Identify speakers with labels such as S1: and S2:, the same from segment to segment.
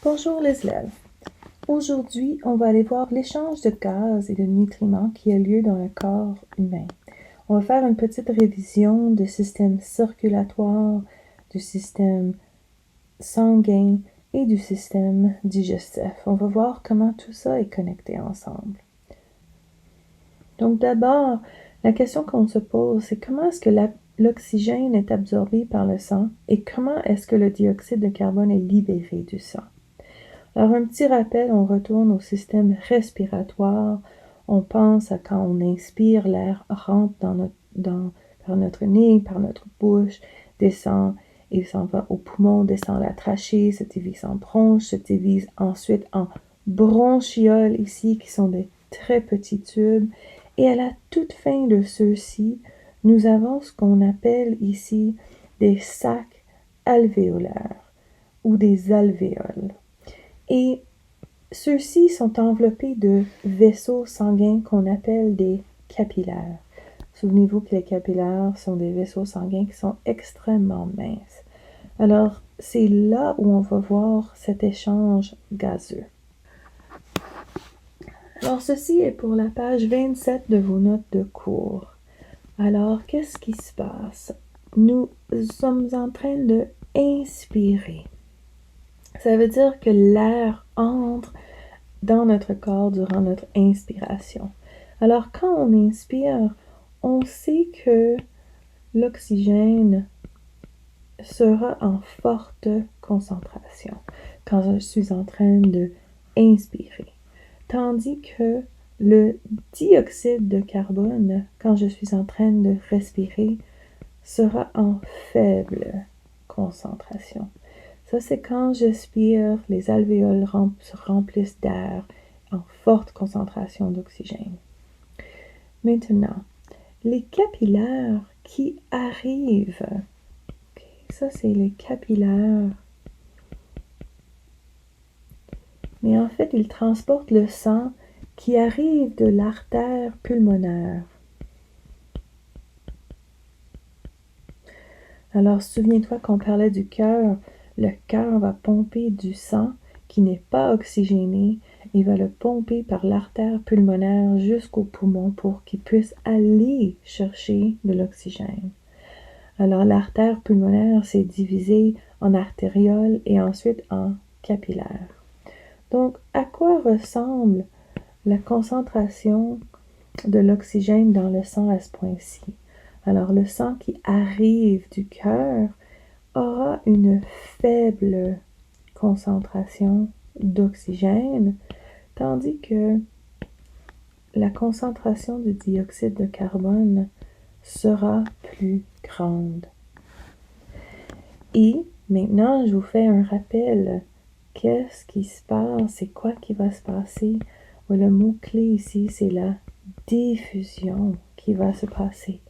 S1: Bonjour les élèves. Aujourd'hui, on va aller voir l'échange de gaz et de nutriments qui a lieu dans le corps humain. On va faire une petite révision du système circulatoire, du système sanguin et du système digestif. On va voir comment tout ça est connecté ensemble. Donc d'abord, la question qu'on se pose, c'est comment est-ce que l'oxygène est absorbé par le sang et comment est-ce que le dioxyde de carbone est libéré du sang? Alors, un petit rappel, on retourne au système respiratoire. On pense à quand on inspire, l'air rentre par notre nez, par notre bouche, descend et s'en va au poumon, descend la trachée, se divise en bronches, se divise ensuite en bronchioles ici, qui sont des très petits tubes. Et à la toute fin de ceux-ci, nous avons ce qu'on appelle ici des sacs alvéolaires ou des alvéoles. Et ceux-ci sont enveloppés de vaisseaux sanguins qu'on appelle des capillaires. Souvenez-vous que les capillaires sont des vaisseaux sanguins qui sont extrêmement minces. Alors, c'est là où on va voir cet échange gazeux. Alors, ceci est pour la page 27 de vos notes de cours. Alors, qu'est-ce qui se passe? Nous sommes en train de inspirer. Ça veut dire que l'air entre dans notre corps durant notre inspiration. Alors, quand on inspire, on sait que l'oxygène sera en forte concentration quand je suis en train de inspirer. Tandis que le dioxyde de carbone, quand je suis en train de respirer, sera en faible concentration. Ça, c'est quand j'expire, les alvéoles se remplissent d'air en forte concentration d'oxygène. Maintenant, les capillaires qui arrivent, ça c'est les capillaires, mais en fait, ils transportent le sang qui arrive de l'artère pulmonaire. Alors, souviens-toi qu'on parlait du cœur. Le cœur va pomper du sang qui n'est pas oxygéné. Il va le pomper par l'artère pulmonaire jusqu'au poumon pour qu'il puisse aller chercher de l'oxygène. Alors, l'artère pulmonaire s'est divisée en artériole et ensuite en capillaire. Donc, à quoi ressemble la concentration de l'oxygène dans le sang à ce point-ci? Alors, le sang qui arrive du cœur aura une faible concentration d'oxygène, tandis que la concentration de dioxyde de carbone sera plus grande. Et maintenant, je vous fais un rappel. Qu'est-ce qui se passe? C'est quoi qui va se passer? Le mot-clé ici, c'est la diffusion qui va se passer.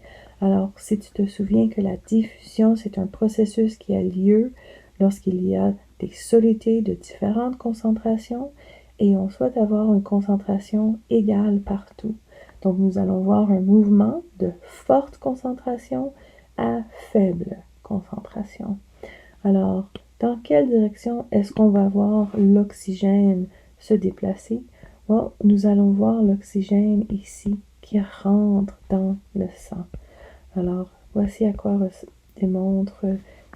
S1: Alors, si tu te souviens que la diffusion, c'est un processus qui a lieu lorsqu'il y a des solutés de différentes concentrations et on souhaite avoir une concentration égale partout. Donc, nous allons voir un mouvement de forte concentration à faible concentration. Alors, dans quelle direction est-ce qu'on va voir l'oxygène se déplacer? Bon, nous allons voir l'oxygène ici qui rentre dans le sang. Alors, voici à quoi démontrent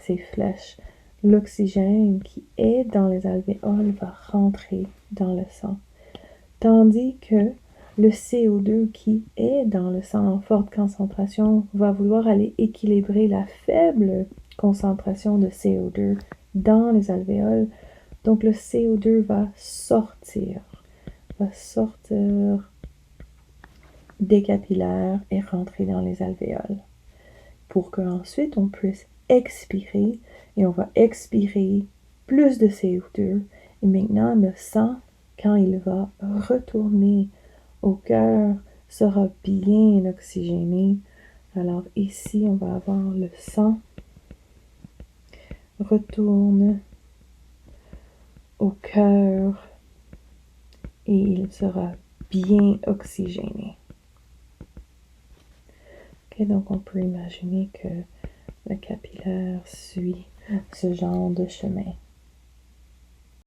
S1: ces flèches. L'oxygène qui est dans les alvéoles va rentrer dans le sang. Tandis que le CO2 qui est dans le sang en forte concentration va vouloir aller équilibrer la faible concentration de CO2 dans les alvéoles. Donc, le CO2 va sortir des capillaires et rentrer dans les alvéoles pour qu'ensuite on puisse expirer et on va expirer plus de CO2 et maintenant le sang, quand il va retourner au cœur, sera bien oxygéné. Alors ici on va avoir le sang retourne au cœur et il sera bien oxygéné. Okay, donc on peut imaginer que le capillaire suit ce genre de chemin.